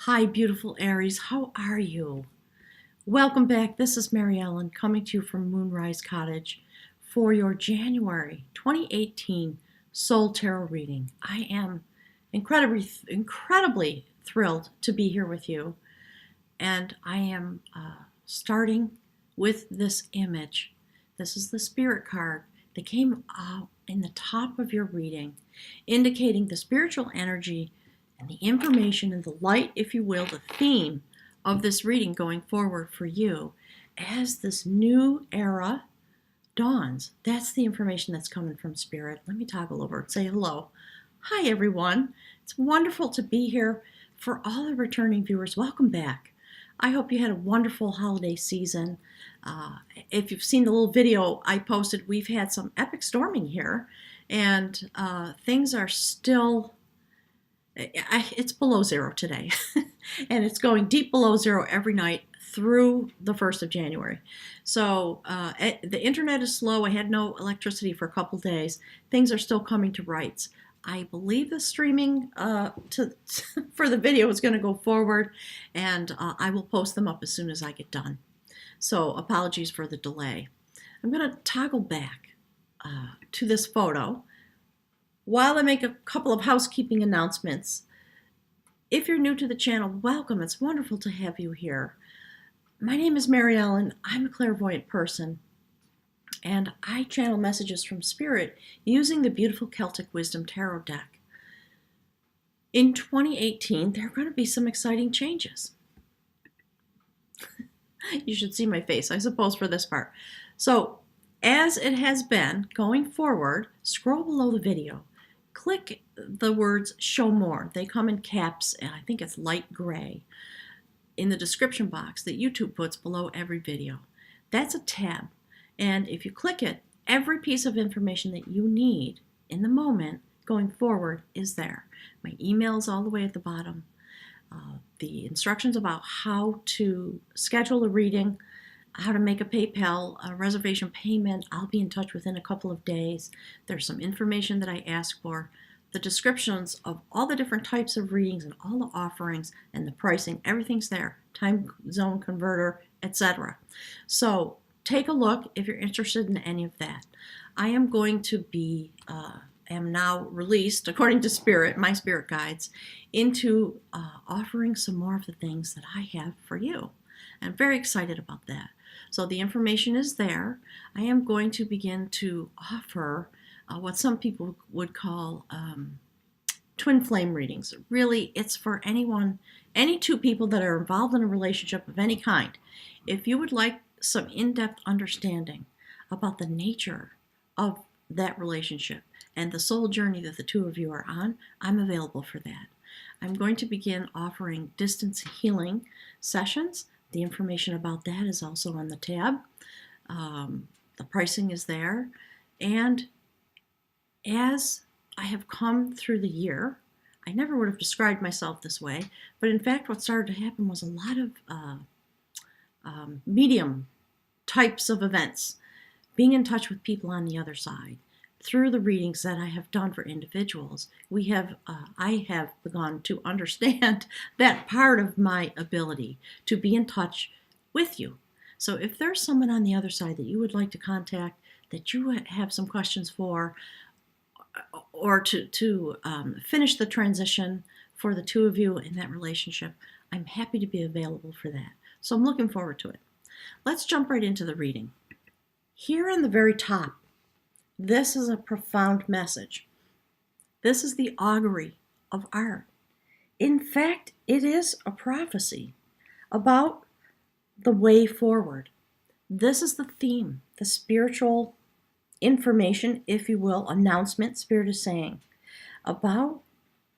Hi, beautiful Aries. How are you? Welcome back. This is Mary Ellen coming to you from Moonrise Cottage for your January 2018 Soul Tarot reading. I am incredibly thrilled to be here with you, and I am starting with this image. This is the spirit card that came out in the top of your reading, indicating the spiritual energy and the information and the light, if you will, the theme of this reading going forward for you as this new era dawns. That's the information that's coming from Spirit. Let me toggle over and say hello. Hi, everyone. It's wonderful to be here. For all the returning viewers, welcome back. I hope you had a wonderful holiday season. If you've seen the little video I posted, we've had some epic storming here, and things are still, it's below zero today, and it's going deep below zero every night through the 1st of January. So the internet is slow. I had no electricity for a couple days. Things are still coming to rights. I believe the streaming for the video is going to go forward, and I will post them up as soon as I get done. So apologies for the delay. I'm going to toggle back to this photo while I make a couple of housekeeping announcements. If you're new to the channel, welcome. It's wonderful to have you here. My name is Mary Ellen. I'm a clairvoyant person, and I channel messages from Spirit using the beautiful Celtic Wisdom Tarot deck. In 2018, there are going to be some exciting changes. You should see my face, I suppose, for this part. So, as it has been going forward, scroll below the video. Click the words "Show More." They come in caps, and I think it's light gray, in the description box that YouTube puts below every video. That's a tab. And if you click it, every piece of information that you need in the moment going forward is there. My email is all the way at the bottom. The instructions about how to schedule a reading, how to make a PayPal reservation payment, I'll be in touch within a couple of days. There's some information that I ask for. The descriptions of all the different types of readings and all the offerings and the pricing, everything's there. Time zone converter, etc. So take a look if you're interested in any of that. I am going to be, am now released, according to Spirit, my spirit guides, into offering some more of the things that I have for you. I'm very excited about that. So the information is there. I am going to begin to offer what some people would call twin flame readings. Really, it's for anyone, any two people that are involved in a relationship of any kind. If you would like some in-depth understanding about the nature of that relationship and the soul journey that the two of you are on, I'm available for that. I'm going to begin offering distance healing sessions. The information about that is also on the tab. The pricing is there. And as I have come through the year, I never would have described myself this way, but in fact what started to happen was a lot of medium types of events, being in touch with people on the other side. Through the readings that I have done for individuals, I have begun to understand that part of my ability to be in touch with you. So if there's someone on the other side that you would like to contact, that you have some questions for, or to finish the transition for the two of you in that relationship, I'm happy to be available for that. So I'm looking forward to it. Let's jump right into the reading. Here on the very top, this is a profound message. This is the augury of art. In fact, it is a prophecy about the way forward. This is the theme, the spiritual information, if you will, announcement Spirit is saying about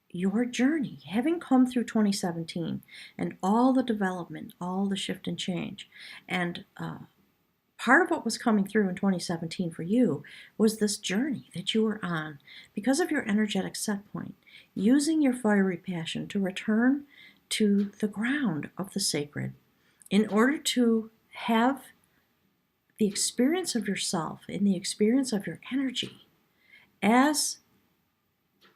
your journey, having come through 2017 and all the development, all the shift and change. And part of what was coming through in 2017 for you was this journey that you were on because of your energetic set point, using your fiery passion to return to the ground of the sacred in order to have the experience of yourself and the experience of your energy as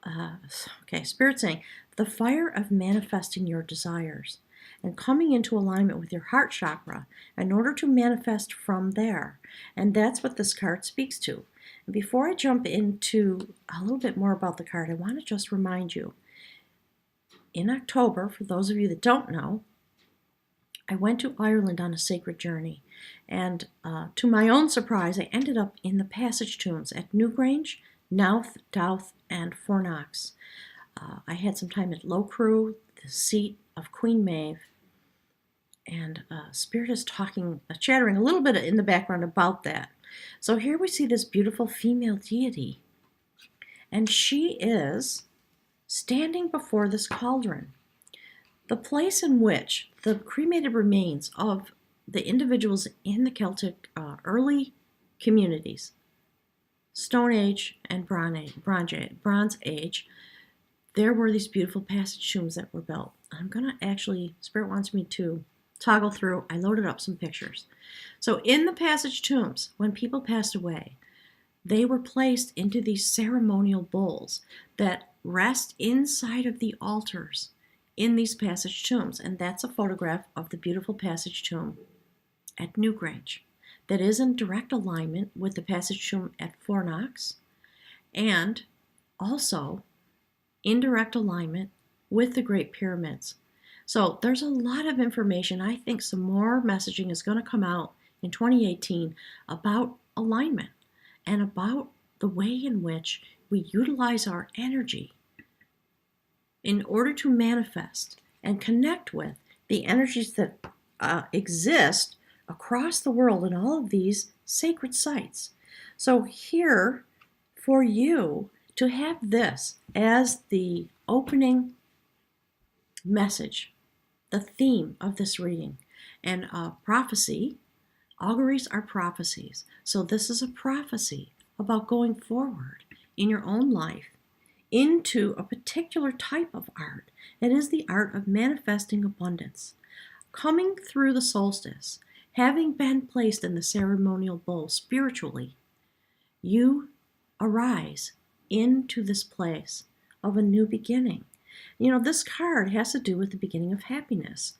okay, Spirit saying, the fire of manifesting your desires and coming into alignment with your heart chakra in order to manifest from there. And that's what this card speaks to. And before I jump into a little bit more about the card, I want to just remind you, in October, for those of you that don't know, I went to Ireland on a sacred journey. And to my own surprise, I ended up in the passage tombs at Newgrange, Knowth, Douth, and Fornox. I had some time at Loughcrew, the seat of Queen Maeve, and Spirit is chattering a little bit in the background about that. So here we see this beautiful female deity, and she is standing before this cauldron. The place in which the cremated remains of the individuals in the Celtic early communities, Stone Age and Bronze Age, there were these beautiful passage tombs that were built. I'm going to actually, Spirit wants me to toggle through. I loaded up some pictures. So in the passage tombs, when people passed away, they were placed into these ceremonial bowls that rest inside of the altars in these passage tombs. And that's a photograph of the beautiful passage tomb at Newgrange that is in direct alignment with the passage tomb at Fornox, and also in direct alignment with the Great Pyramids. So there's a lot of information. I think some more messaging is going to come out in 2018 about alignment and about the way in which we utilize our energy in order to manifest and connect with the energies that exist across the world in all of these sacred sites. So here, for you to have this as the opening message, the theme of this reading, and prophecy, auguries are prophecies. So this is a prophecy about going forward in your own life into a particular type of art. It is the art of manifesting abundance. Coming through the solstice, having been placed in the ceremonial bowl spiritually, you arise into this place of a new beginning. You know, this card has to do with the beginning of happiness.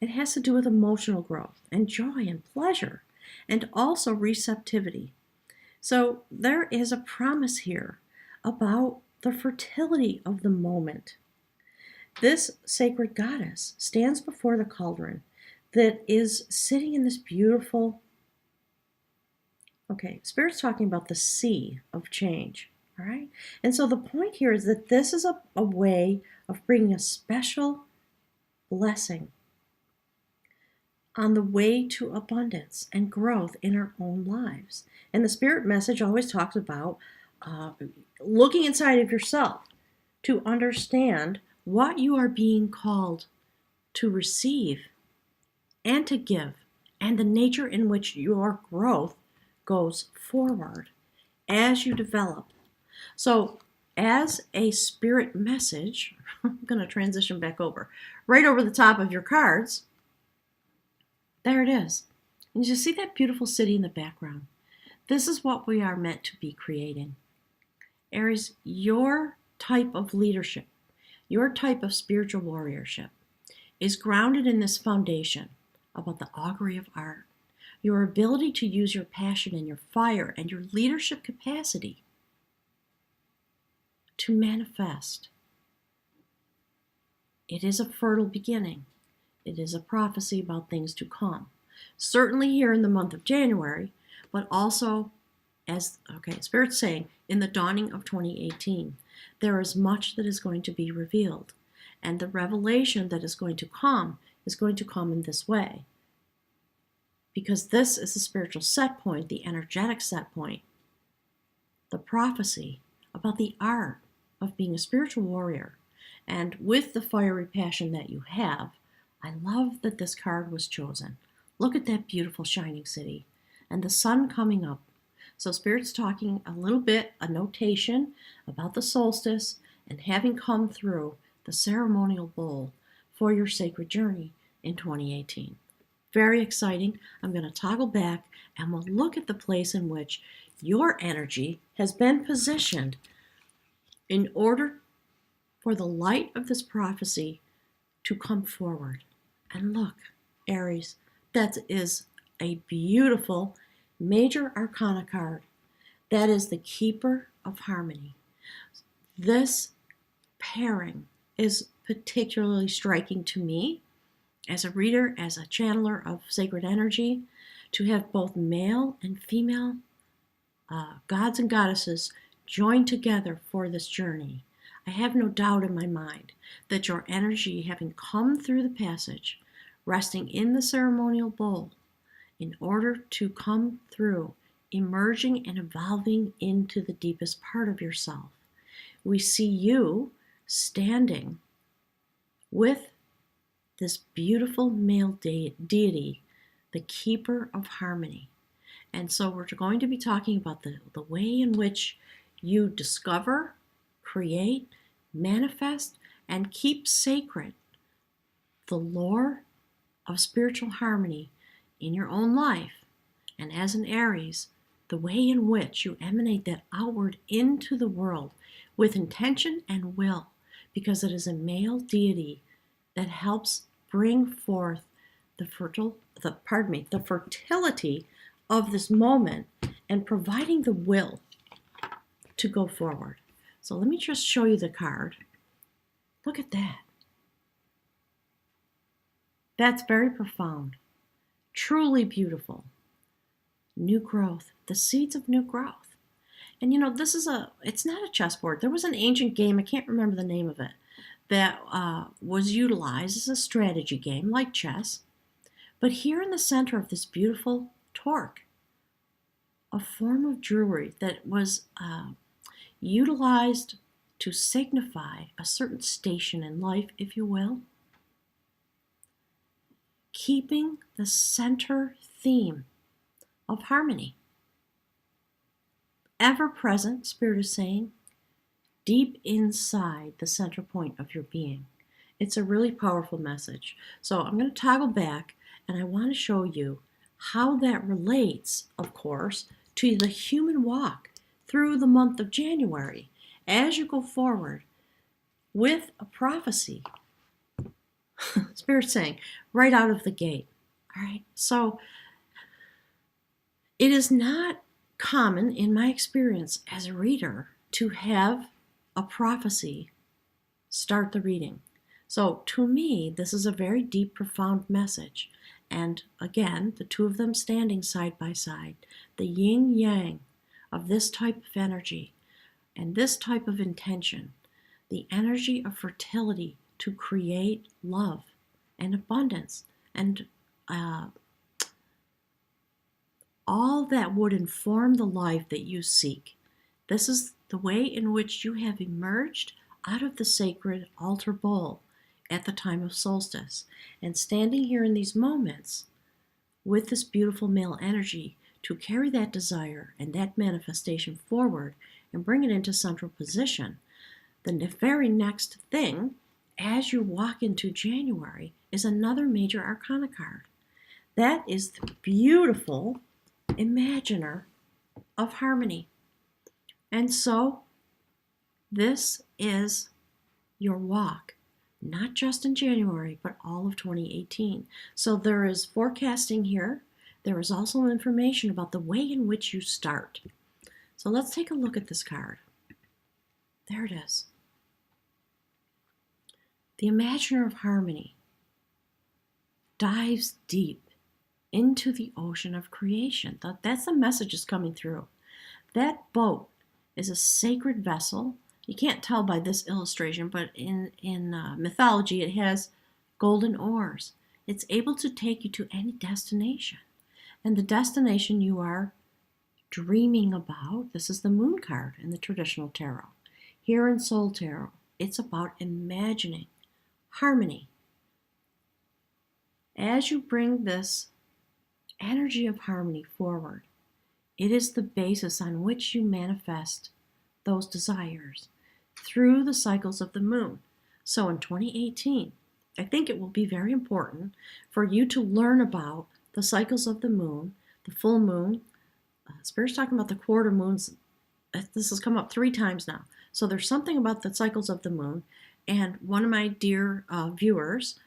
It has to do with emotional growth and joy and pleasure, and also receptivity. So there is a promise here about the fertility of the moment. This sacred goddess stands before the cauldron that is sitting in this beautiful, Spirit's talking about the sea of change, all right? And so the point here is that this is a way of bringing a special blessing on the way to abundance and growth in our own lives. And the Spirit message always talks about looking inside of yourself to understand what you are being called to receive and to give, and the nature in which your growth goes forward as you develop. So as a Spirit message, I'm going to transition back over, right over the top of your cards, there it is. And you see that beautiful city in the background. This is what we are meant to be creating. Aries, your type of leadership, your type of spiritual warriorship is grounded in this foundation about the augury of art, your ability to use your passion and your fire and your leadership capacity to manifest. It is a fertile beginning. It is a prophecy about things to come. Certainly here in the month of January, but also, as Spirit's saying, in the dawning of 2018, there is much that is going to be revealed. And the revelation that is going to come in this way. Because this is the spiritual set point, the energetic set point, the prophecy about the art of being a spiritual warrior. And with the fiery passion that you have, I love that this card was chosen. Look at that beautiful shining city and the sun coming up. So Spirit's talking a little bit, a notation about the solstice and having come through the ceremonial bowl for your sacred journey in 2018. Very exciting. I'm going to toggle back and we'll look at the place in which your energy has been positioned in order for the light of this prophecy to come forward. And look, Aries, that is a beautiful major arcana card. That is the Keeper of Harmony. This pairing is particularly striking to me as a reader, as a channeler of sacred energy, to have both male and female gods and goddesses joined together for this journey. I have no doubt in my mind that your energy, having come through the passage, resting in the ceremonial bowl, in order to come through, emerging and evolving into the deepest part of yourself. We see you standing with this beautiful male deity, the Keeper of Harmony. And so we're going to be talking about the way in which you discover, create, manifest, and keep sacred the lore of spiritual harmony in your own life. And as an Aries, the way in which you emanate that outward into the world with intention and will, because it is a male deity that helps bring forth the fertility of this moment and providing the will to go forward. So let me just show you the card. Look at that. That's very profound. Truly beautiful. New growth, the seeds of new growth. And you know, it's not a chessboard. There was an ancient game, I can't remember the name of it, that was utilized as a strategy game like chess. But here in the center of this beautiful torque, a form of jewelry that was utilized to signify a certain station in life, if you will, keeping the center theme of harmony. Ever present, Spirit is saying, deep inside the center point of your being. It's a really powerful message. So I'm going to toggle back and I want to show you how that relates, of course, to the human walk through the month of January as you go forward with a prophecy. Spirit saying, right out of the gate. All right. So it is not common in my experience as a reader to have a prophecy start the reading. So to me, this is a very deep, profound message. And again, the two of them standing side by side, the yin yang of this type of energy and this type of intention, the energy of fertility to create love and abundance and all that would inform the life that you seek. This is the way in which you have emerged out of the sacred altar bowl at the time of solstice. And standing here in these moments with this beautiful male energy to carry that desire and that manifestation forward and bring it into central position, the very next thing as you walk into January is another major arcana card. That is the beautiful Imaginer of Harmony. And so this is your walk, not just in January, but all of 2018. So there is forecasting here. There is also information about the way in which you start. So let's take a look at this card. There it is. The Imaginer of Harmony dives deep into the ocean of creation. That's the message is coming through. That boat is a sacred vessel. You can't tell by this illustration, but in mythology it has golden oars. It's able to take you to any destination. And the destination you are dreaming about, this is the moon card in the traditional tarot. Here in Soul Tarot, it's about imagining harmony. As you bring this energy of harmony forward, it is the basis on which you manifest those desires through the cycles of the moon. So in 2018, I think it will be very important for you to learn about the cycles of the moon, the full moon. Spirit's talking about the quarter moons. This has come up 3 times now. So there's something about the cycles of the moon, And one of my dear viewers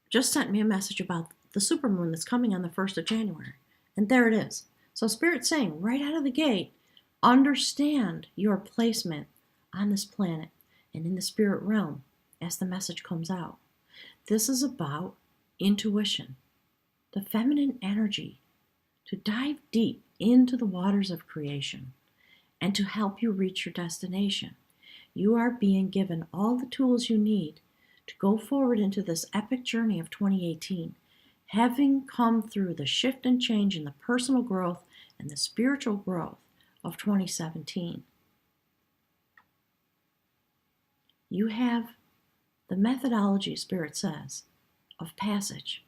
just sent me a message about the supermoon that's coming on the 1st of January. And there it is. So Spirit's saying right out of the gate, understand your placement on this planet and in the spirit realm as the message comes out. This is about intuition, the feminine energy to dive deep into the waters of creation and to help you reach your destination. You are being given all the tools you need to go forward into this epic journey of 2018, having come through the shift and change in the personal growth and the spiritual growth of 2017. You have the methodology, Spirit says, of passage.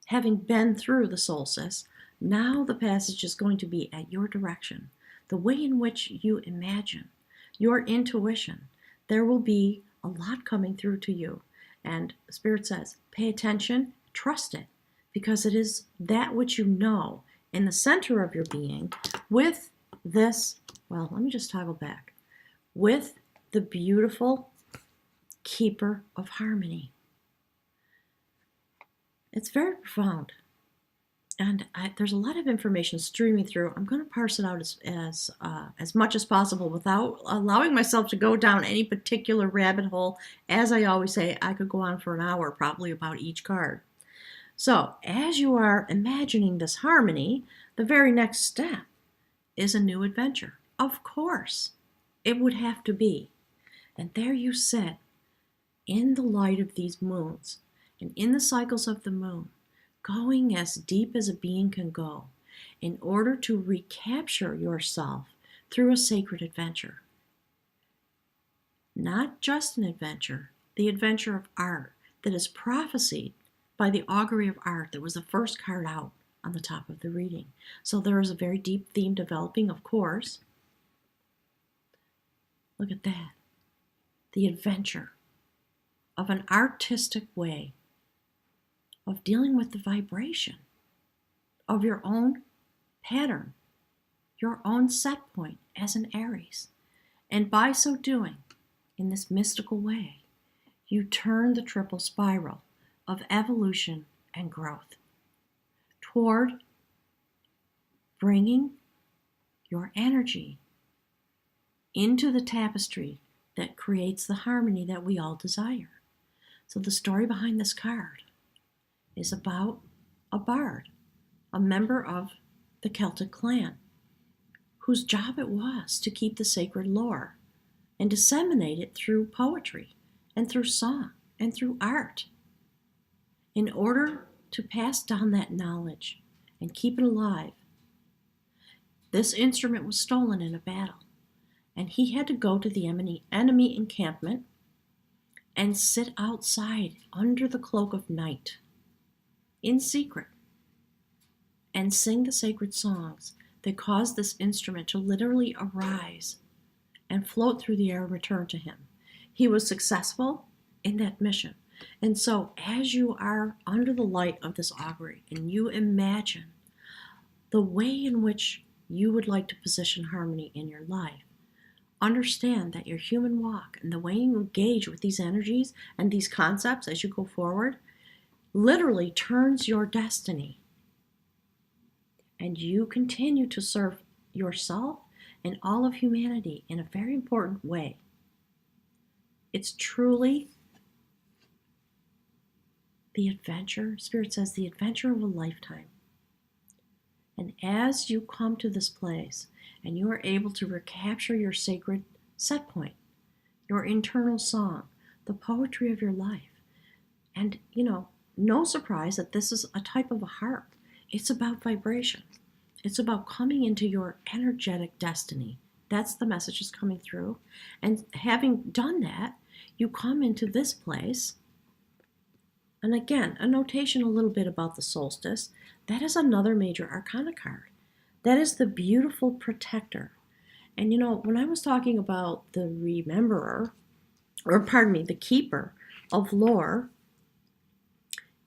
Having been through the solstice, now the passage is going to be at your direction, the way in which you imagine, your intuition. There will be a lot coming through to you. And Spirit says, pay attention, trust it, because it is that which you know in the center of your being with this, well, let me just toggle back, with the beautiful keeper of harmony. It's very profound. And there's a lot of information streaming through. I'm going to parse it out as much as possible without allowing myself to go down any particular rabbit hole. As I always say, I could go on for an hour probably about each card. So as you are imagining this harmony, the very next step is a new adventure. Of course, it would have to be. And there you sit in the light of these moons and in the cycles of the moon, going as deep as a being can go in order to recapture yourself through a sacred adventure. Not just an adventure, the adventure of art that is prophesied by the Augury of Art that was the first card out on the top of the reading. So there is a very deep theme developing, of course. Look at that. The adventure of an artistic way of dealing with the vibration of your own pattern, your own set point as an Aries. And by so doing, in this mystical way, you turn the triple spiral of evolution and growth toward bringing your energy into the tapestry that creates the harmony that we all desire. So the story behind this card is about a bard, a member of the Celtic clan, whose job it was to keep the sacred lore and disseminate it through poetry and through song and through art in order to pass down that knowledge and keep it alive. This instrument was stolen in a battle, and he had to go to the enemy encampment and sit outside under the cloak of night in secret and sing the sacred songs that caused this instrument to literally arise and float through the air and return to him. He was successful in that mission. And so as you are under the light of this augury and you imagine the way in which you would like to position harmony in your life, understand that your human walk and the way you engage with these energies and these concepts as you go forward literally turns your destiny. And you continue to serve yourself and all of humanity in a very important way. It's truly the adventure, Spirit says, the adventure of a lifetime. And as you come to this place and you are able to recapture your sacred set point, your internal song, the poetry of your life, and no surprise that this is a type of a harp. It's about vibration. It's about coming into your energetic destiny. That's the message that's coming through. And having done that, you come into this place. And again, a notation a little bit about the solstice. That is another major arcana card. That is the beautiful protector. And when I was talking about the rememberer, the keeper of lore,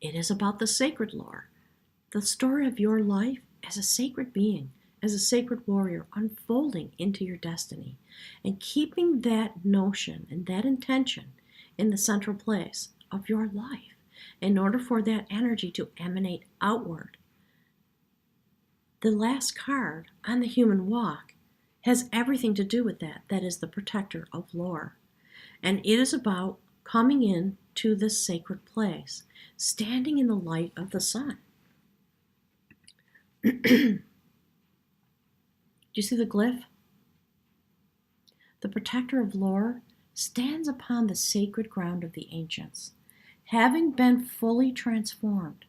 it is about the sacred lore. The story of your life as a sacred being, as a sacred warrior unfolding into your destiny and keeping that notion and that intention in the central place of your life in order for that energy to emanate outward. The last card on the human walk has everything to do with that. That is the protector of lore. And it is about coming in to this sacred place, standing in the light of the sun. Do you see the glyph? The protector of lore stands upon the sacred ground of the ancients, having been fully transformed,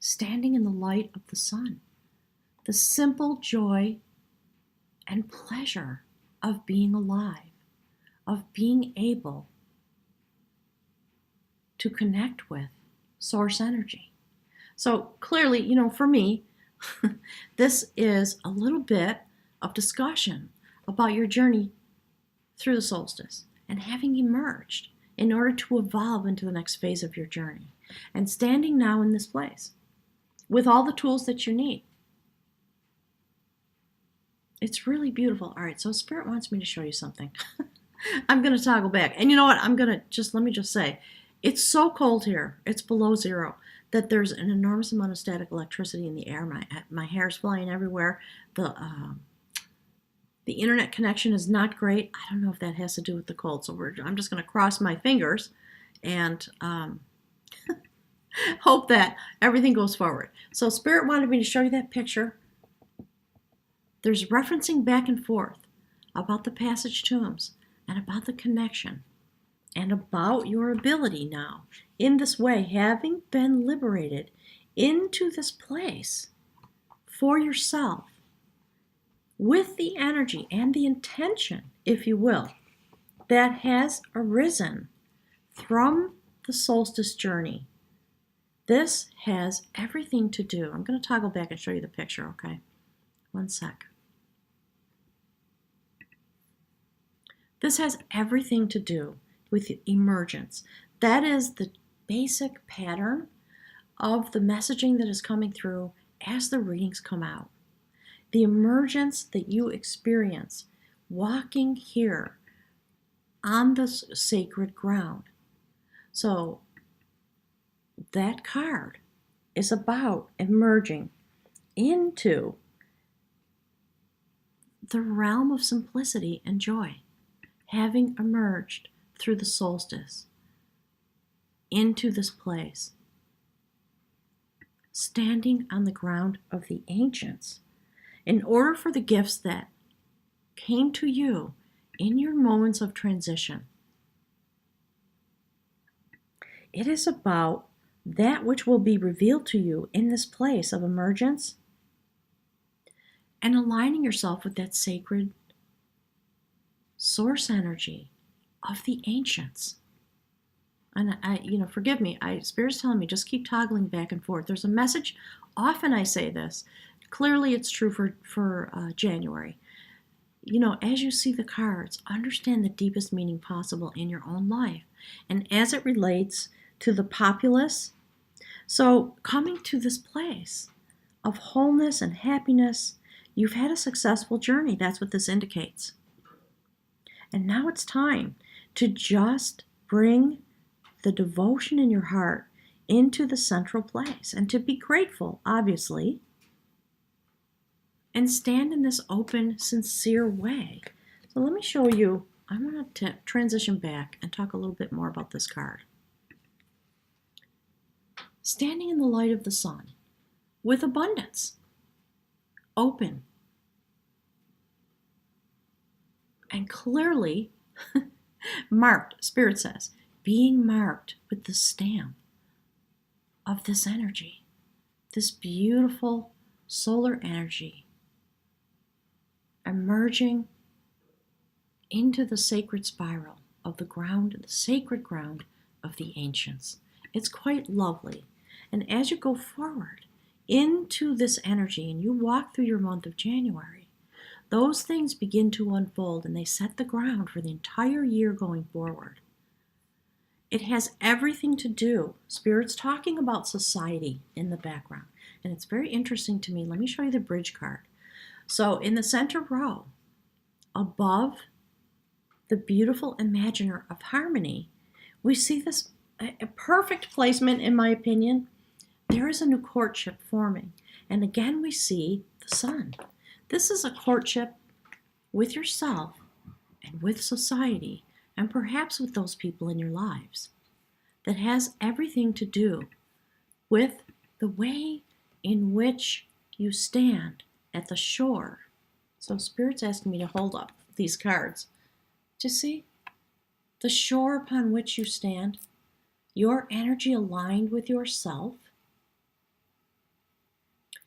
standing in the light of the sun. The simple joy and pleasure of being alive, of being able to connect with source energy. So clearly, for me, this is a little bit of discussion about your journey through the solstice and having emerged in order to evolve into the next phase of your journey and standing now in this place with all the tools that you need. It's really beautiful. All right, so Spirit wants me to show you something. I'm going to toggle back. And you know what? Let me just say, it's so cold here. It's below zero that there's an enormous amount of static electricity in the air. My hair's flying everywhere. The internet connection is not great. I don't know if that has to do with the cold. So I'm just going to cross my fingers and hope that everything goes forward. So Spirit wanted me to show you that picture. There's referencing back and forth about the passage tombs and about the connection and about your ability now in this way, having been liberated into this place for yourself with the energy and the intention, if you will, that has arisen from the solstice journey. This has everything to do. I'm going to toggle back and show you the picture, okay? One sec. This has everything to do with emergence. That is the basic pattern of the messaging that is coming through as the readings come out. The emergence that you experience walking here on this sacred ground. So that card is about emerging into the realm of simplicity and joy, having emerged through the solstice into this place, standing on the ground of the ancients, in order for the gifts that came to you in your moments of transition. It is about that which will be revealed to you in this place of emergence and aligning yourself with that sacred source energy of the ancients. And forgive me, Spirit's telling me, just keep toggling back and forth. There's a message, often I say this, clearly it's true for January. As you see the cards, understand the deepest meaning possible in your own life. And as it relates to the populace, so coming to this place of wholeness and happiness, you've had a successful journey. That's what this indicates. And now it's time to just bring the devotion in your heart into the central place and to be grateful, obviously, and stand in this open, sincere way. So let me show you. I'm going to transition back and talk a little bit more about this card. Standing in the light of the sun with abundance, open, and clearly marked, Spirit says, being marked with the stamp of this energy, this beautiful solar energy emerging into the sacred spiral of the ground, the sacred ground of the ancients. It's quite lovely. And as you go forward into this energy and you walk through your month of January, those things begin to unfold and they set the ground for the entire year going forward. It has everything to do, Spirit's talking about society in the background. And it's very interesting to me. Let me show you the bridge card. So in the center row, above the beautiful imaginer of harmony, we see this a perfect placement, in my opinion. There is a new courtship forming. And again, we see the sun. This is a courtship with yourself and with society, and perhaps with those people in your lives, that has everything to do with the way in which you stand at the shore. So Spirit's asking me to hold up these cards. Do you see? The shore upon which you stand, your energy aligned with yourself,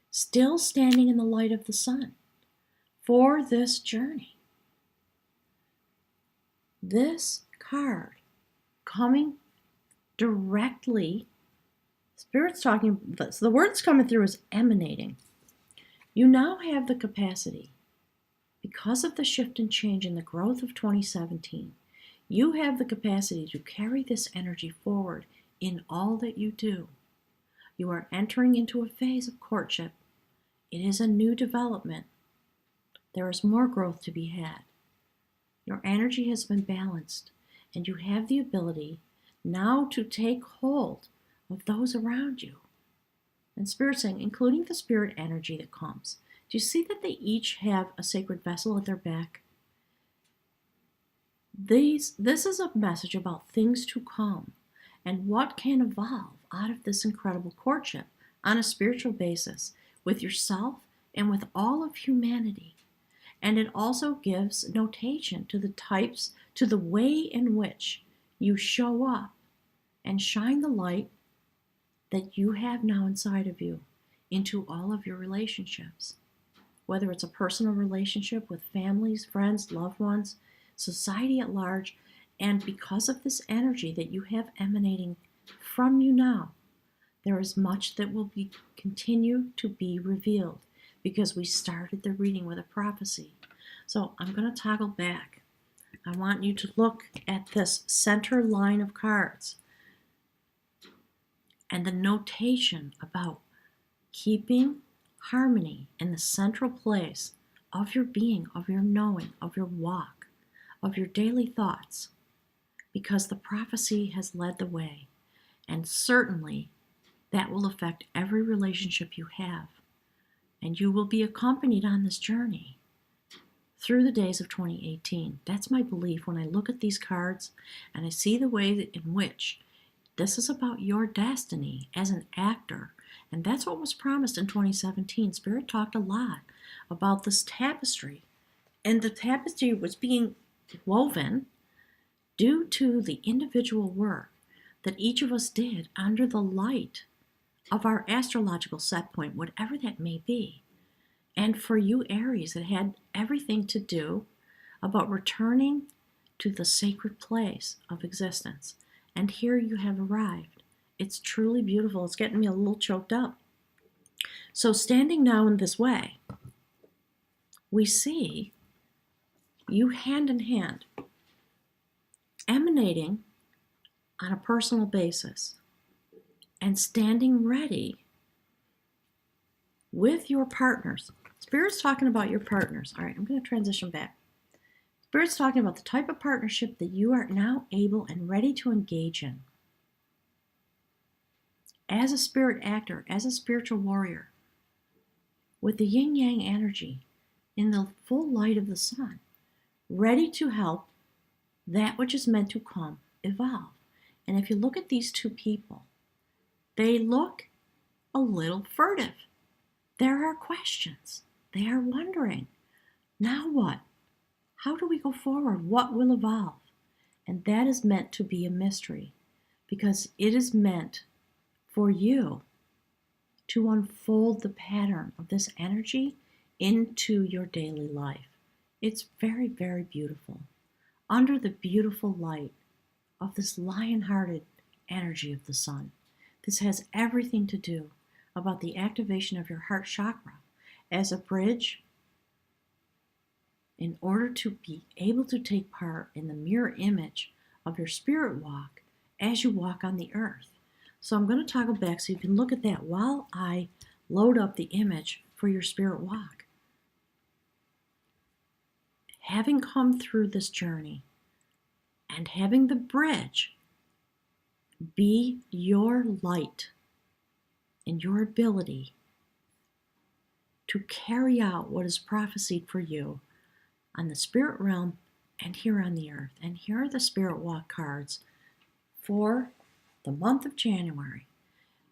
still standing in the light of the sun for this journey. This card coming directly, Spirit's talking, so the word's coming through is emanating. You now have the capacity, because of the shift and change and the growth of 2017, you have the capacity to carry this energy forward in all that you do. You are entering into a phase of courtship. It is a new development. There is more growth to be had. Your energy has been balanced, and you have the ability now to take hold of those around you. And Spirit's saying, including the spirit energy that comes. Do you see that they each have a sacred vessel at their back? This is a message about things to come and what can evolve out of this incredible courtship on a spiritual basis with yourself and with all of humanity. And it also gives notation to the types, to the way in which you show up and shine the light that you have now inside of you into all of your relationships. Whether it's a personal relationship with families, friends, loved ones, society at large, and because of this energy that you have emanating from you now, there is much that will continue to be revealed, because we started the reading with a prophecy. So I'm going to toggle back. I want you to look at this center line of cards and the notation about keeping harmony in the central place of your being, of your knowing, of your walk, of your daily thoughts, because the prophecy has led the way, and certainly that will affect every relationship you have, and you will be accompanied on this journey through the days of 2018. That's my belief when I look at these cards and I see the way in which this is about your destiny as an actor. And that's what was promised in 2017. Spirit talked a lot about this tapestry. And the tapestry was being woven due to the individual work that each of us did under the light of our astrological set point, whatever that may be. And for you, Aries, it had everything to do about returning to the sacred place of existence. And here you have arrived. It's truly beautiful. It's getting me a little choked up. So standing now in this way, we see you hand in hand, emanating on a personal basis and standing ready with your partners. Spirit's talking about your partners. All right, I'm going to transition back. Spirit's talking about the type of partnership that you are now able and ready to engage in. As a spirit actor, as a spiritual warrior, with the yin-yang energy in the full light of the sun, ready to help that which is meant to come evolve. And if you look at these two people, they look a little furtive. There are questions. They are wondering, now what? How do we go forward? What will evolve? And that is meant to be a mystery, because it is meant for you to unfold the pattern of this energy into your daily life. It's very, very beautiful. Under the beautiful light of this lion-hearted energy of the sun. This has everything to do about the activation of your heart chakra as a bridge in order to be able to take part in the mirror image of your spirit walk as you walk on the earth. So I'm going to toggle back so you can look at that while I load up the image for your spirit walk. having come through this journey and having the bridge be your light and your ability to carry out what is prophesied for you on the spirit realm and here on the earth. And here are the Spirit Walk cards for the month of January.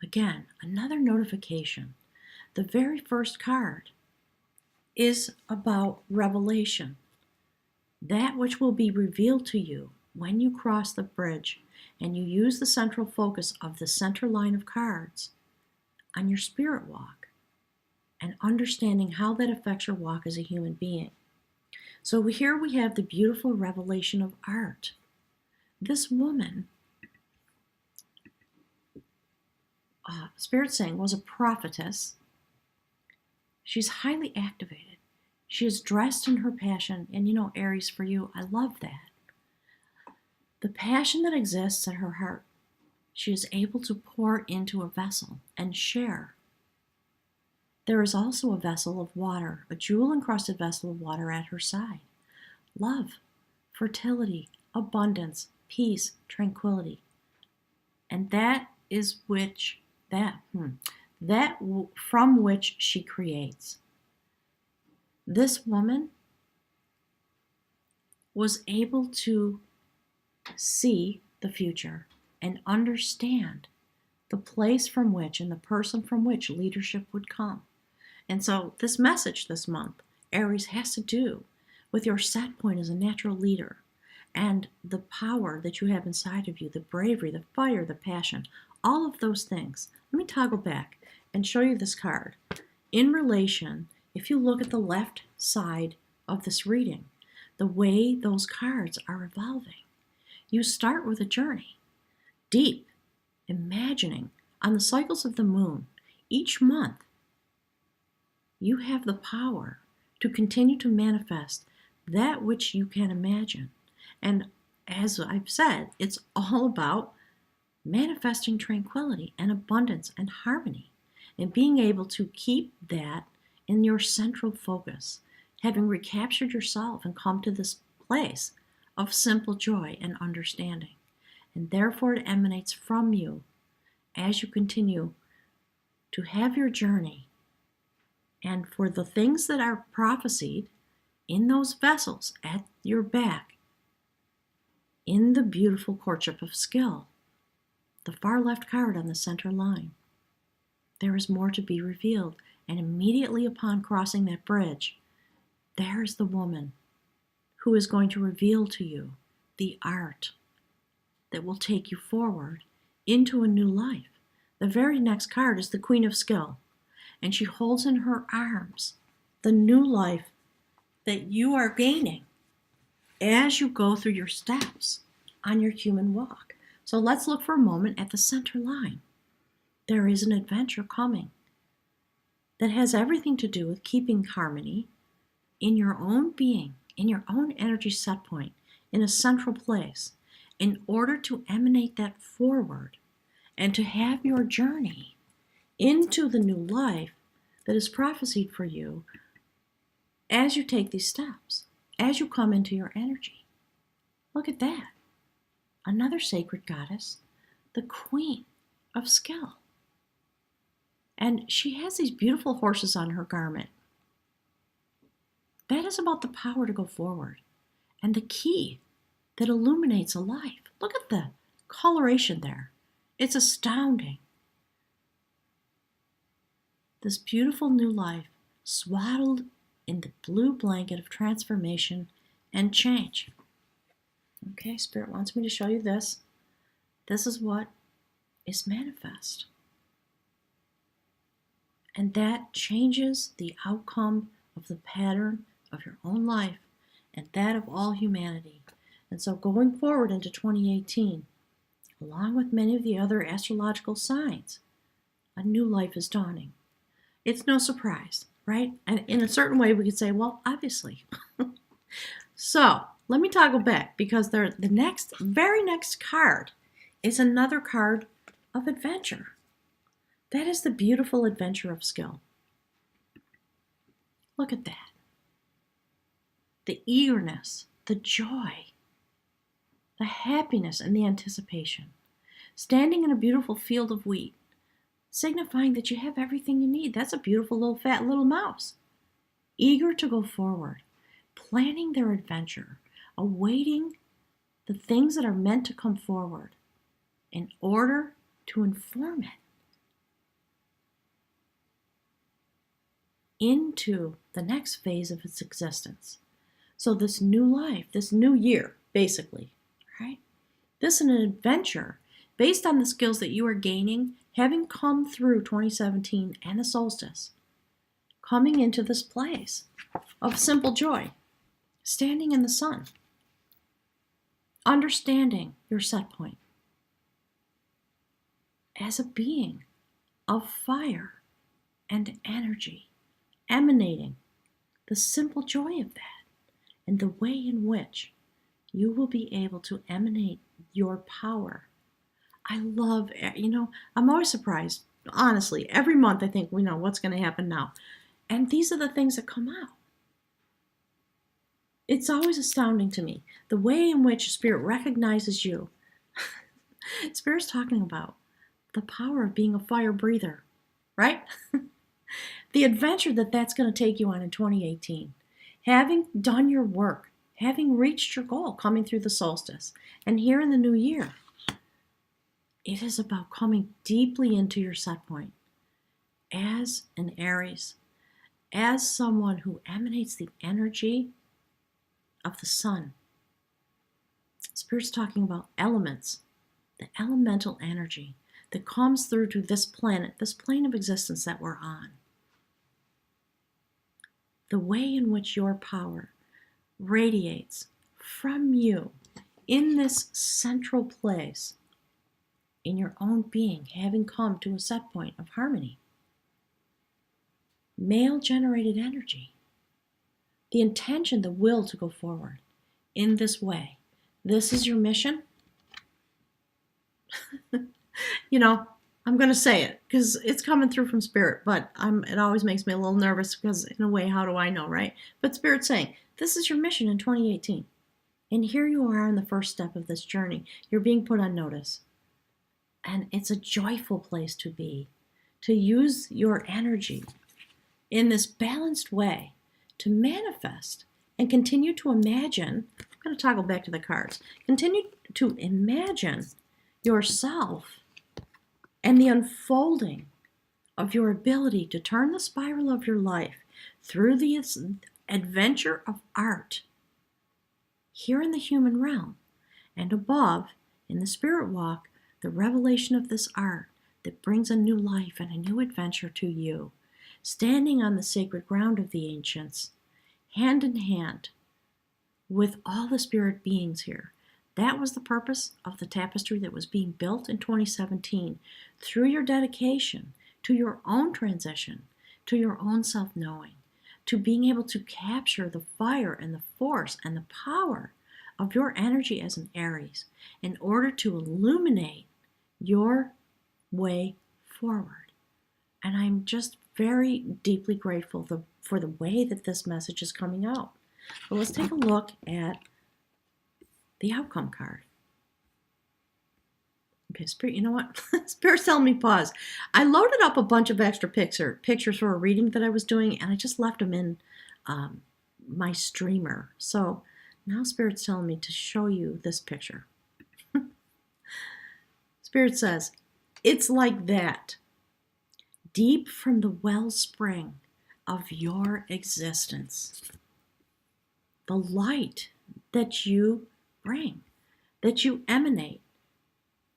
Again, another notification. The very first card is about revelation, that which will be revealed to you when you cross the bridge and you use the central focus of the center line of cards on your spirit walk and understanding how that affects your walk as a human being. So here we have the beautiful revelation of art. This woman, Spirit saying, was a prophetess. She's highly activated. She is dressed in her passion. And you know, Aries, for you, I love that. The passion that exists at her heart, she is able to pour into a vessel and share. There is also a vessel of water, a jewel-encrusted vessel of water at her side. Love, fertility, abundance, peace, tranquility. And that is from which she creates. This woman was able to see the future and understand the place from which and the person from which leadership would come. And so this message this month, Aries, has to do with your set point as a natural leader and the power that you have inside of you, the bravery, the fire, the passion, all of those things. Let me toggle back and show you this card. In relation, if you look at the left side of this reading, the way those cards are evolving. You start with a journey, deep, imagining on the cycles of the moon. Each month, you have the power to continue to manifest that which you can imagine. And as I've said, it's all about manifesting tranquility and abundance and harmony and being able to keep that in your central focus, having recaptured yourself and come to this place of simple joy and understanding. And therefore it emanates from you as you continue to have your journey. And for the things that are prophesied in those vessels at your back, in the beautiful courtship of skill, the far left card on the center line, there is more to be revealed. And immediately upon crossing that bridge, there is the woman who is going to reveal to you the art that will take you forward into a new life. The very next card is the Queen of Skill, and she holds in her arms the new life that you are gaining as you go through your steps on your human walk. So let's look for a moment at the center line. There is an adventure coming that has everything to do with keeping harmony in your own being, in your own energy set point, in a central place, in order to emanate that forward and to have your journey into the new life that is prophesied for you as you take these steps, as you come into your energy. Look at that. Another sacred goddess, the Queen of Skill. And she has these beautiful horses on her garment. That is about the power to go forward and the key that illuminates a life. Look at the coloration there. It's astounding. This beautiful new life swaddled in the blue blanket of transformation and change. Okay, Spirit wants me to show you this. This is what is manifest. And that changes the outcome of the pattern of your own life and that of all humanity. And so going forward into 2018, along with many of the other astrological signs, a new life is dawning. It's no surprise, right? And in a certain way, we could say, well, obviously. So let me toggle back because the very next card is another card of adventure. That is the beautiful adventure of skill. Look at that. the eagerness, the joy, the happiness, and the anticipation. Standing in a beautiful field of wheat, signifying that you have everything you need. That's a beautiful little fat little mouse, eager to go forward, planning their adventure, awaiting the things that are meant to come forward in order to inform it into the next phase of its existence. So this new life, this new year, basically, right? This is an adventure based on the skills that you are gaining, having come through 2017 and the solstice, coming into this place of simple joy, standing in the sun, understanding your set point as a being of fire and energy, emanating the simple joy of that, and the way in which you will be able to emanate your power. I love, I'm always surprised, honestly. Every month I think, we know what's going to happen now. And these are the things that come out. It's always astounding to me, the way in which Spirit recognizes you. Spirit's talking about the power of being a fire breather, right? The adventure that's going to take you on in 2018. Having done your work, having reached your goal, coming through the solstice, and here in the new year, it is about coming deeply into your set point as an Aries, as someone who emanates the energy of the sun. Spirit's talking about elements, the elemental energy that comes through to this planet, this plane of existence that we're on. The way in which your power radiates from you in this central place in your own being, having come to a set point of harmony. Male-generated energy. The intention, the will to go forward in this way. This is your mission. I'm going to say it because it's coming through from Spirit, but it always makes me a little nervous because in a way, how do I know, right? But Spirit's saying, this is your mission in 2018. And here you are in the first step of this journey. You're being put on notice. And it's a joyful place to be, to use your energy in this balanced way to manifest and continue to imagine. I'm going to toggle back to the cards. Continue to imagine yourself and the unfolding of your ability to turn the spiral of your life through the adventure of art here in the human realm, and above, in the spirit walk, the revelation of this art that brings a new life and a new adventure to you, standing on the sacred ground of the ancients, hand in hand with all the spirit beings here. That was the purpose of the tapestry that was being built in 2017 through your dedication to your own transition, to your own self-knowing, to being able to capture the fire and the force and the power of your energy as an Aries in order to illuminate your way forward. And I'm just very deeply grateful for the way that this message is coming out. But let's take a look at the outcome card. Okay, Spirit, you know what? Spirit's telling me pause. I loaded up a bunch of extra pictures for a reading that I was doing, and I just left them in my streamer. So now Spirit's telling me to show you this picture. Spirit says, it's like that, deep from the wellspring of your existence. The light that you bring, that you emanate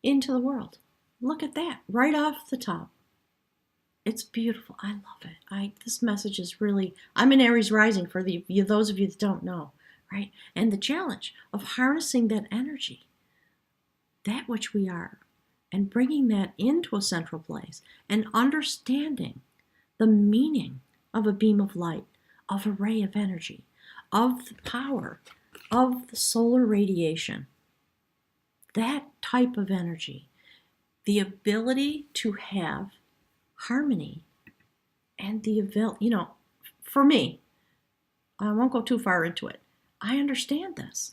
into the world. Look at that, right off the top. It's beautiful. I love it. This message is really, I'm an Aries rising for those of you that don't know, right? And the challenge of harnessing that energy, that which we are, and bringing that into a central place and understanding the meaning of a beam of light, of a ray of energy, of the power of the solar radiation. That type of energy, the ability to have harmony and the ability, for me, I won't go too far into it. I understand this.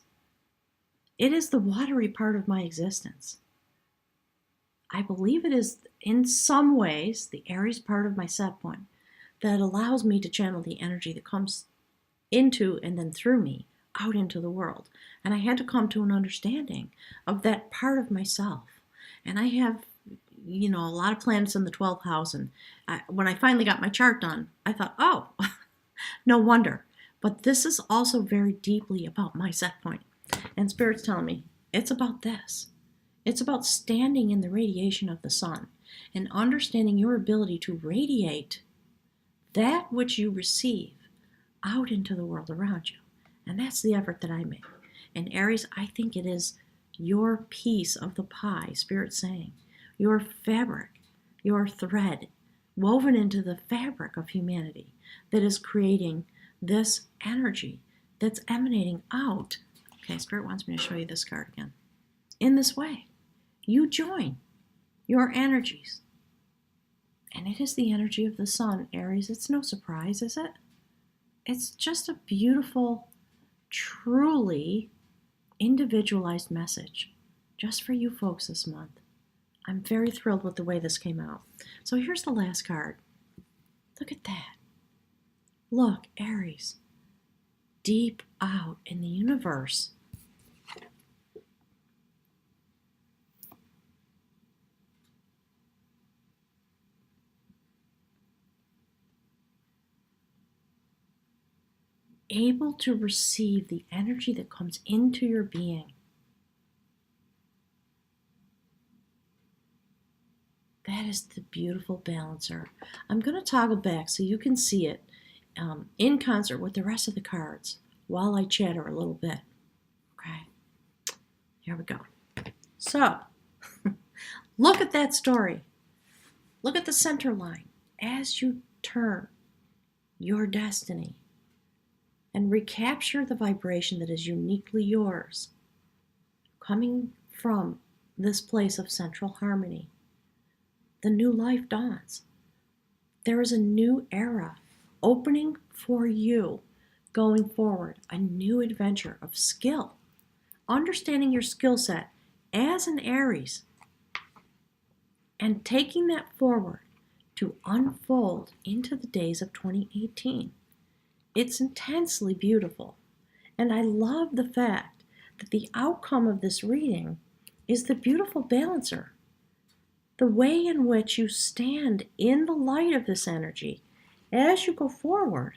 It is the watery part of my existence. I believe it is, in some ways, the Aries part of my set point that allows me to channel the energy that comes into and then through me out into the world. And I had to come to an understanding of that part of myself. And I have, a lot of planets in the 12th house. And when I finally got my chart done, I thought, oh, no wonder. But this is also very deeply about my set point. And Spirit's telling me it's about this. It's about standing in the radiation of the sun and understanding your ability to radiate that which you receive out into the world around you. And that's the effort that I make. And Aries, I think it is your piece of the pie, Spirit's saying, your fabric, your thread woven into the fabric of humanity that is creating this energy that's emanating out. Okay, Spirit wants me to show you this card again. In this way, you join your energies. And it is the energy of the sun, Aries. It's no surprise, is it? It's just a beautiful, truly individualized message just for you folks this month. I'm very thrilled with the way this came out. So here's the last card. Look at that. Look, Aries, deep out in the universe, able to receive the energy that comes into your being. That is the beautiful balancer. I'm going to toggle back so you can see it in concert with the rest of the cards while I chatter a little bit. Okay, here we go. So, look at that story. Look at the center line. As you turn your destiny and recapture the vibration that is uniquely yours, coming from this place of central harmony, the new life dawns. There is a new era opening for you going forward, a new adventure of skill, understanding your skill set as an Aries, and taking that forward to unfold into the days of 2018. It's intensely beautiful, and I love the fact that the outcome of this reading is the beautiful balancer. The way in which you stand in the light of this energy as you go forward,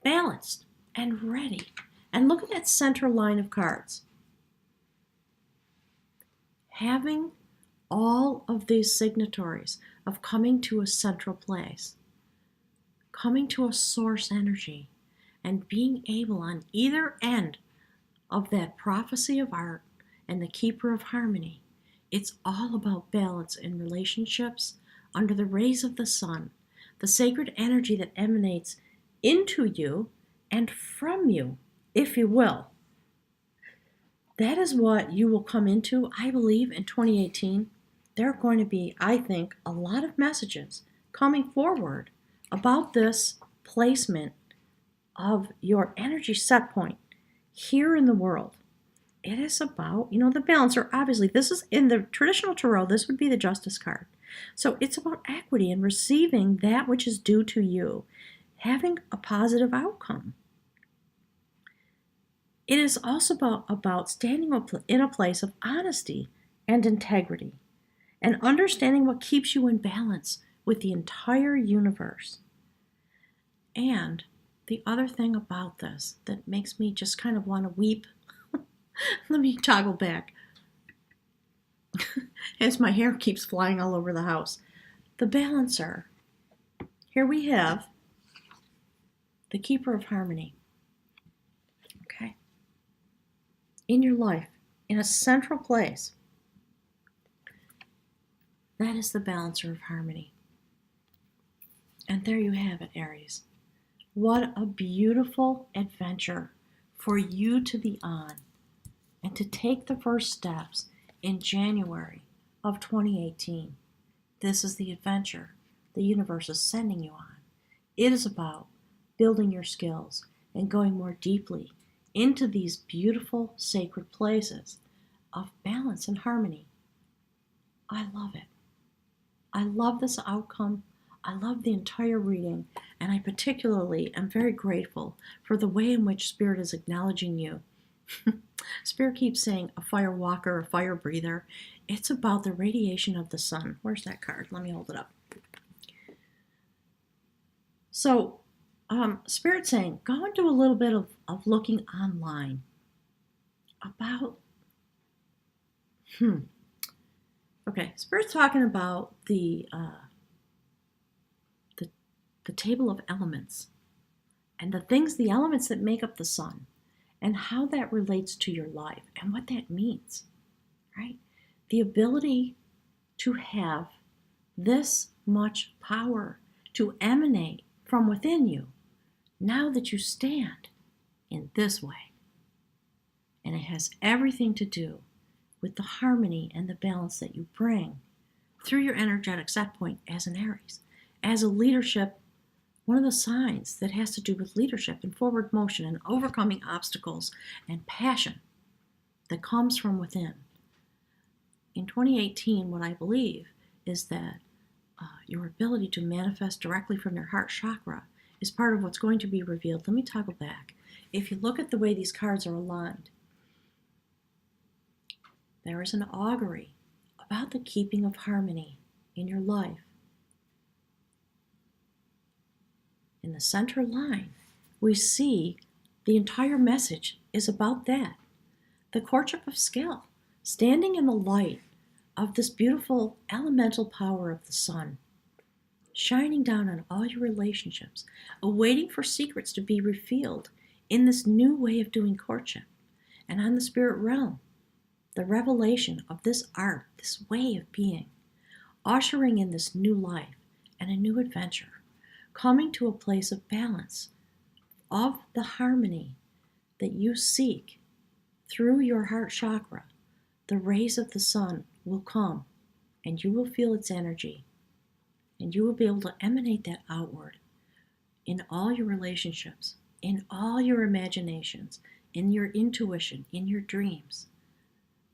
balanced and ready. And look at that center line of cards. Having all of these signatories of coming to a central place, coming to a source energy, and being able on either end of that prophecy of art and the keeper of harmony. It's all about balance in relationships under the rays of the sun, the sacred energy that emanates into you and from you, if you will. That is what you will come into, I believe, in 2018. There are going to be, I think, a lot of messages coming forward about this placement of your energy set point here in the world. It is about, the balancer. Obviously, this is in the traditional tarot, this would be the Justice card. So it's about equity and receiving that which is due to you, having a positive outcome. It is also about standing in a place of honesty and integrity and understanding what keeps you in balance with the entire universe. And the other thing about this that makes me just kind of want to weep, let me toggle back as my hair keeps flying all over the house. The balancer. Here we have the keeper of harmony. Okay. In your life, in a central place, that is the balancer of harmony. And there you have it, Aries. What a beautiful adventure for you to be on and to take the first steps in January of 2018. This is the adventure the universe is sending you on. It is about building your skills, and going more deeply into these beautiful sacred places of balance and harmony. I love it. I love this outcome. I love the entire reading, and I particularly am very grateful for the way in which Spirit is acknowledging you. Spirit keeps saying a fire walker, a fire breather. It's about the radiation of the sun. Where's that card? Let me hold it up. So, Spirit saying, go and do a little bit of looking online about, okay, Spirit's talking about the table of elements and the elements that make up the sun and how that relates to your life and what that means, right? The ability to have this much power to emanate from within you now that you stand in this way. And it has everything to do with the harmony and the balance that you bring through your energetic set point as an Aries, as a leadership. One of the signs that has to do with leadership and forward motion and overcoming obstacles and passion that comes from within. In 2018, what I believe is that your ability to manifest directly from your heart chakra is part of what's going to be revealed. Let me toggle back. If you look at the way these cards are aligned, there is an augury about the keeping of harmony in your life. In the center line, we see the entire message is about that. The courtship of skill, standing in the light of this beautiful elemental power of the sun, shining down on all your relationships, awaiting for secrets to be revealed in this new way of doing courtship. And on the spirit realm, the revelation of this art, this way of being, ushering in this new life and a new adventure, coming to a place of balance, of the harmony that you seek through your heart chakra. The rays of the sun will come and you will feel its energy and you will be able to emanate that outward in all your relationships, in all your imaginations, in your intuition, in your dreams.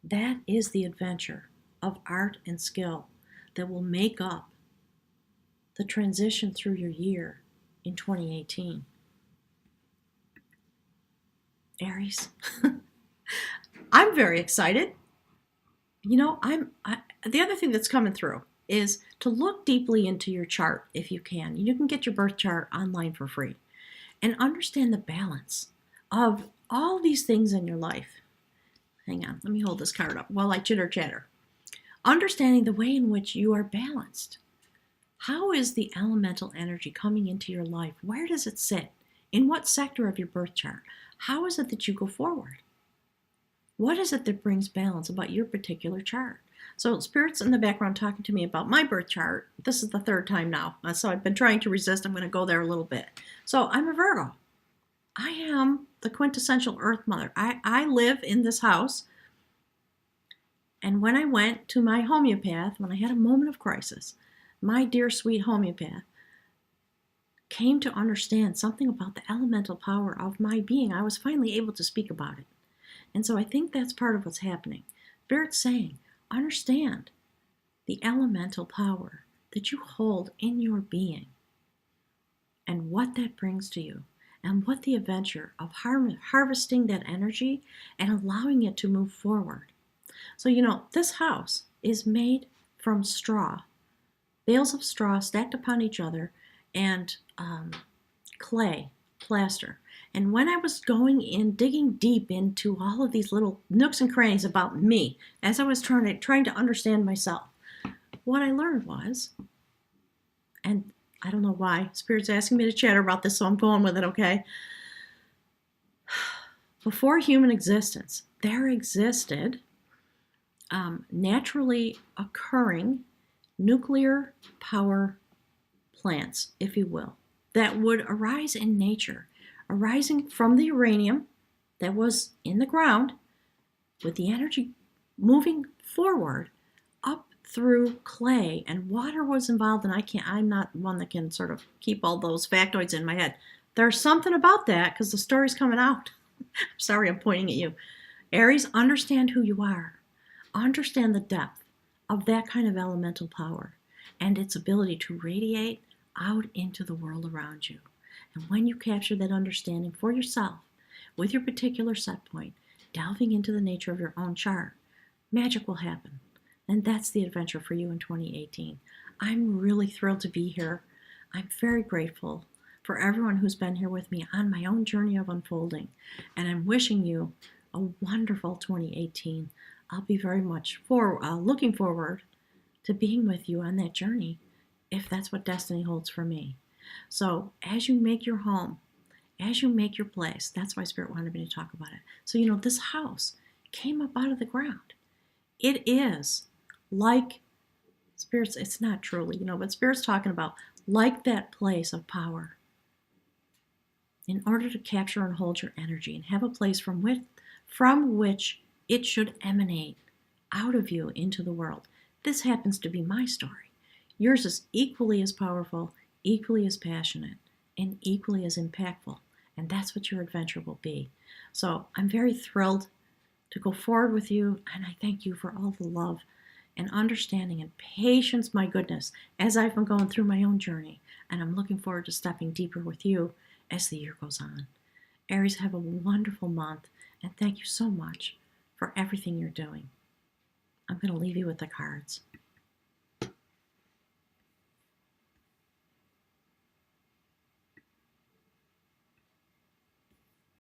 That is the adventure of art and skill that will make up the transition through your year in 2018. Aries, I'm very excited. You know, the other thing that's coming through is to look deeply into your chart if you can. You can get your birth chart online for free and understand the balance of all these things in your life. Hang on, let me hold this card up while I chitter chatter. Understanding the way in which you are balanced. How is the elemental energy coming into your life? Where does it sit? In what sector of your birth chart? How is it that you go forward? What is it that brings balance about your particular chart? So Spirit's in the background talking to me about my birth chart. This is the third time now. So I've been trying to resist. I'm going to go there a little bit. So I'm a Virgo. I am the quintessential Earth Mother. I live in this house. And when I went to my homeopath, when I had a moment of crisis, my dear sweet homeopath came to understand something about the elemental power of my being. I was finally able to speak about it. And so I think that's part of what's happening. Spirit's saying, understand the elemental power that you hold in your being and what that brings to you and what the adventure of harvesting that energy and allowing it to move forward. So, you know, this house is made from straw, bales of straw stacked upon each other, and clay, plaster. And when I was going in, digging deep into all of these little nooks and crannies about me, as I was trying to understand myself, what I learned was, and I don't know why, Spirit's asking me to chatter about this, so I'm going with it, okay? Before human existence, there existed naturally occurring nuclear power plants, if you will, that would arise in nature, arising from the uranium that was in the ground, with the energy moving forward up through clay, and water was involved, and I'm not one that can sort of keep all those factoids in my head. There's something about that because the story's coming out. Sorry, I'm pointing at you. Aries, understand who you are. Understand the depth of that kind of elemental power and its ability to radiate out into the world around you. And when you capture that understanding for yourself, with your particular set point, delving into the nature of your own chart, magic will happen. And that's the adventure for you in 2018. I'm really thrilled to be here. I'm very grateful for everyone who's been here with me on my own journey of unfolding. And I'm wishing you a wonderful 2018. I'll be very much looking forward to being with you on that journey if that's what destiny holds for me. So as you make your home, as you make your place, that's why Spirit wanted me to talk about it. So, this house came up out of the ground. It is like Spirit's, it's not truly, but Spirit's talking about like that place of power. In order to capture and hold your energy and have a place from which it should emanate out of you into the world. This happens to be my story. Yours is equally as powerful, equally as passionate, and equally as impactful. And that's what your adventure will be. So I'm very thrilled to go forward with you, and I thank you for all the love and understanding and patience, my goodness, as I've been going through my own journey. And I'm looking forward to stepping deeper with you as the year goes on. Aries, have a wonderful month, and thank you so much for everything you're doing. I'm going to leave you with the cards.